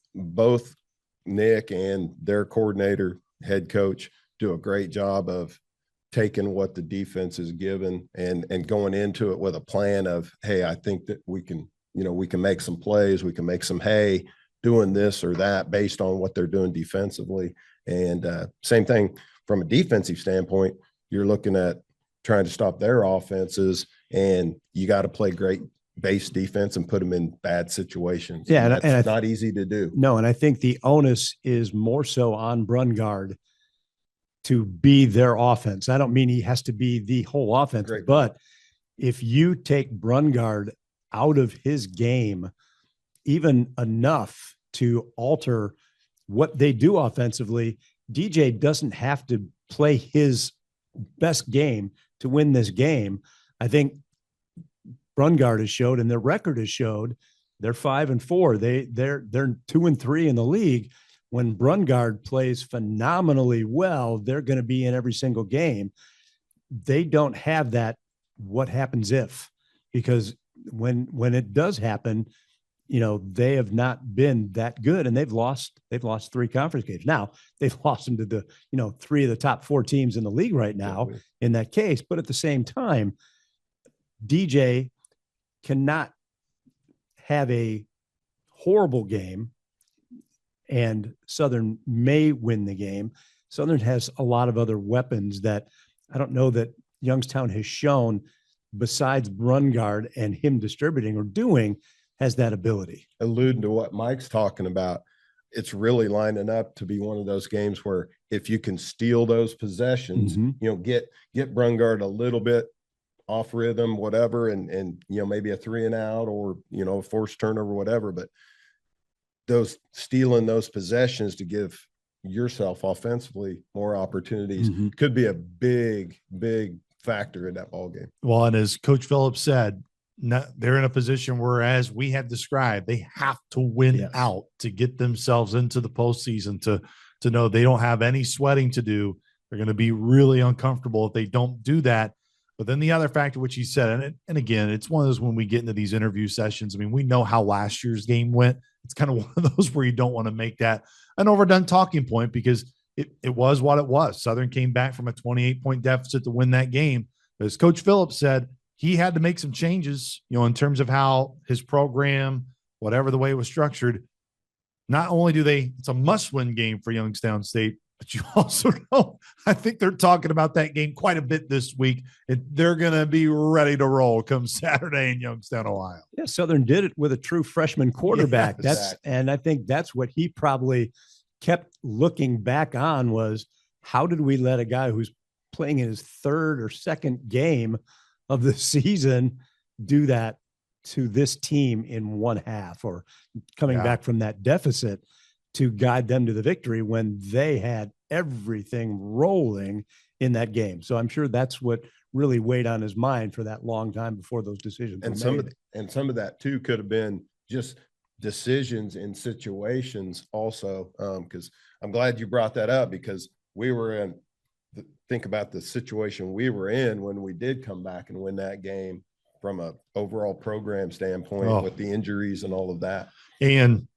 Nick and their coordinator, head coach, do a great job of taking what the defense is given and going into it with a plan of, hey, I think that we can make some plays, we can make some hay doing this or that based on what they're doing defensively. And same thing from a defensive standpoint, you're looking at trying to stop their offenses, and you got to play great base defense and put them in bad situations. Yeah, and that's not easy to do. No, and I think the onus is more so on Brungard to be their offense. I don't mean he has to be the whole offense, but if you take Brungard out of his game, even enough to alter what they do offensively, DJ doesn't have to play his best game to win this game. I think Brungard has showed, and their record has showed, they're 5-4. They're 2-3 in the league. When Brungard plays phenomenally well, they're going to be in every single game. They don't have that what happens if, because when it does happen, they have not been that good, and they've lost 3 conference games. Now they've lost them to the 3 of the top 4 teams in the league right now in that case. But at the same time, DJ cannot have a horrible game and Southern may win the game. Southern has a lot of other weapons that I don't know that Youngstown has shown, besides Brungard and him distributing or doing, has that ability. Alluding to what Mike's talking about, it's really lining up to be one of those games where if you can steal those possessions, get Brungard a little bit off rhythm, whatever, and maybe a 3 and out or a forced turnover, whatever. But stealing those possessions to give yourself offensively more opportunities could be a big factor in that ball game. Well, and as Coach Phillips said, they're in a position where, as we have described, they have to win out to get themselves into the postseason, to know they don't have any sweating to do. They're going to be really uncomfortable if they don't do that. But then the other factor, which he said, and again, it's one of those when we get into these interview sessions, I mean, we know how last year's game went. It's kind of one of those where you don't want to make that an overdone talking point, because it was what it was. Southern came back from a 28-point deficit to win that game. But as Coach Phillips said, he had to make some changes, in terms of how his program, whatever the way it was structured. Not only it's a must-win game for Youngstown State, but you also know, I think they're talking about that game quite a bit this week, and they're going to be ready to roll come Saturday in Youngstown, Ohio. Yeah, Southern did it with a true freshman quarterback. Yes. And I think that's what he probably kept looking back on, was how did we let a guy who's playing in his 3rd or 2nd game of the season do that to this team in one half, or coming back from that deficit to guide them to the victory when they had everything rolling in that game. So I'm sure that's what really weighed on his mind for that long time before those decisions and were made. Some of that too could have been just decisions in situations also, because I'm glad you brought that up, because we were in think about the situation we were in when we did come back and win that game from a overall program standpoint with the injuries and all of that. And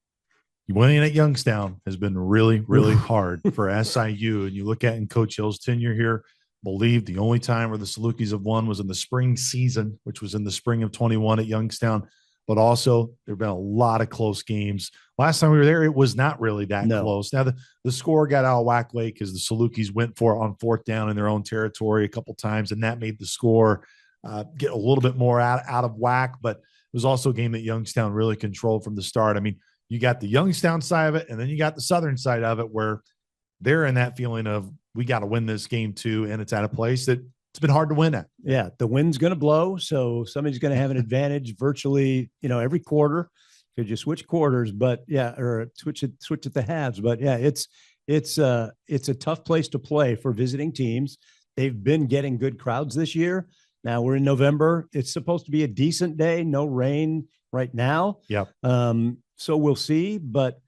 winning at Youngstown has been really, really hard for SIU. And you look at in Coach Hill's tenure here, believe the only time where the Salukis have won was in the spring season, which was in the spring of 21 at Youngstown. But also, there have been a lot of close games. Last time we were there, it was not really that close. Now, the score got out of whack late because the Salukis went for it on 4th down in their own territory a couple times, and that made the score get a little bit more out of whack. But it was also a game that Youngstown really controlled from the start. I mean, you got the Youngstown side of it, and then you got the Southern side of it, where they're in that feeling of, we got to win this game too, and it's at a place that it's been hard to win at. Yeah, the wind's going to blow, so somebody's going to have an advantage virtually, every quarter. Could you switch quarters? But or switch at the halves. But yeah, it's a tough place to play for visiting teams. They've been getting good crowds this year. Now we're in November. It's supposed to be a decent day, no rain right now. Yep. So we'll see. But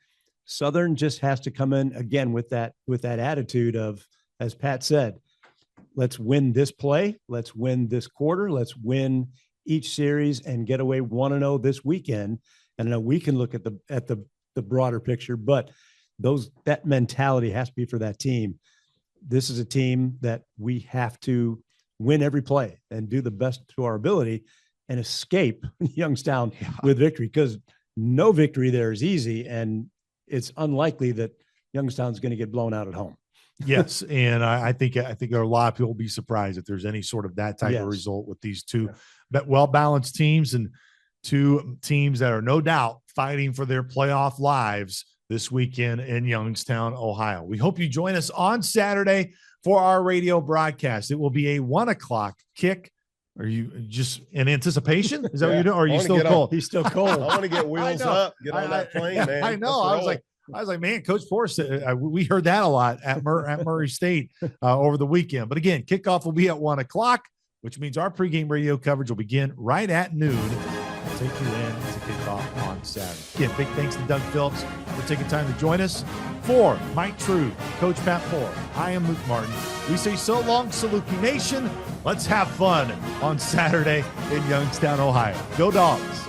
Southern just has to come in again with that attitude of, as Pat said, let's win this play. Let's win this quarter. Let's win each series and get away 1-0 this weekend. And I know we can look at the broader picture, but that mentality has to be for that team. This is a team that we have to win every play and do the best to our ability and escape Youngstown with victory, because no victory there is easy, and it's unlikely that Youngstown's going to get blown out at home. Yes, and I think there are a lot of people will be surprised if there's any sort of that type of result with these two well-balanced teams. And two teams that are no doubt fighting for their playoff lives this weekend in Youngstown, Ohio. We hope you join us on Saturday for our radio broadcast. It will be a 1:00 kick. Are you just in anticipation? Is that what you're doing? Or are you still cold? He's still cold. I want to get wheels up, get on that plane, man. I know. I was like, man, Coach Forrest, we heard that a lot at Murray State over the weekend. But again, kickoff will be at 1:00, which means our pregame radio coverage will begin right at noon. I'll take you in to kick off on Saturday. Again, big thanks to Doug Phillips for taking time to join us. For Mike True, Coach Pat Poore, I am Luke Martin. We say so long, Saluki Nation. Let's have fun on Saturday in Youngstown, Ohio. Go Dogs.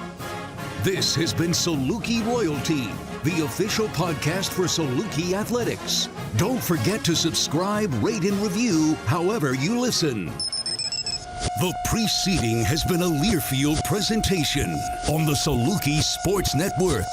This has been Saluki Royalty, the official podcast for Saluki Athletics. Don't forget to subscribe, rate, and review however you listen. The preceding has been a Learfield presentation on the Saluki Sports Network.